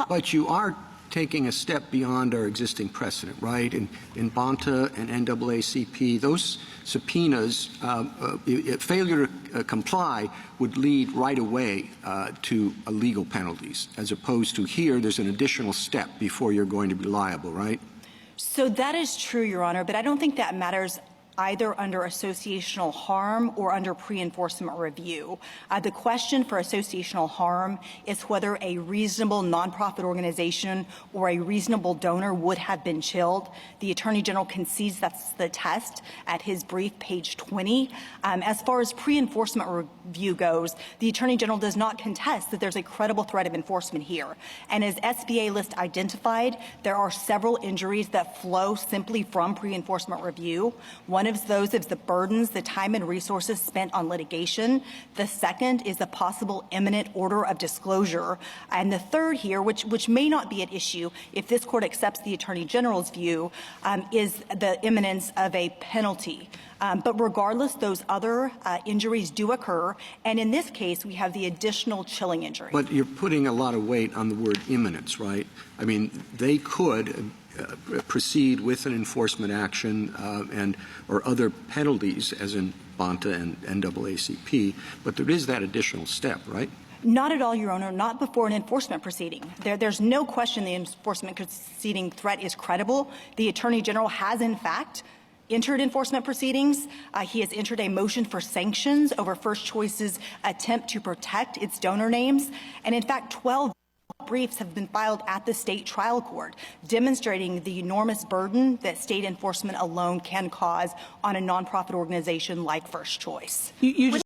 But you are taking a step beyond our existing precedent, right? In Bonta and NAACP, those subpoenas, failure to comply would lead right away to legal penalties, as opposed to here, there's an additional step before you're going to be liable, right? So that is true, Your Honor, but I don't think that matters either under associational harm or under pre-enforcement review. The question for associational harm is whether a reasonable nonprofit organization or a reasonable donor would have been chilled. The Attorney General concedes that's the test at his brief, page 20. As far as pre-enforcement review goes, the Attorney General does not contest that there's a credible threat of enforcement here. And as SBA list identified, there are several injuries that flow simply from pre-enforcement review. One of those is the burdens, the time and resources spent on litigation. The second is the possible imminent order of disclosure. And the third here, which may not be at issue if this court accepts the Attorney General's view, is the imminence of a penalty. But regardless, those other injuries do occur. And in this case, we have the additional chilling injury. But you're putting a lot of weight on the word imminence, right? I mean, they could proceed with an enforcement action or other penalties, as in Bonta and NAACP, but there is that additional step, right? Not at all, Your Honor, not before an enforcement proceeding. There's no question the enforcement proceeding threat is credible. The Attorney General has, in fact, entered enforcement proceedings. He has entered a motion for sanctions over First Choice's attempt to protect its donor names. And in fact, 12 briefs have been filed at the state trial court, demonstrating the enormous burden that state enforcement alone can cause on a nonprofit organization like First Choice. You just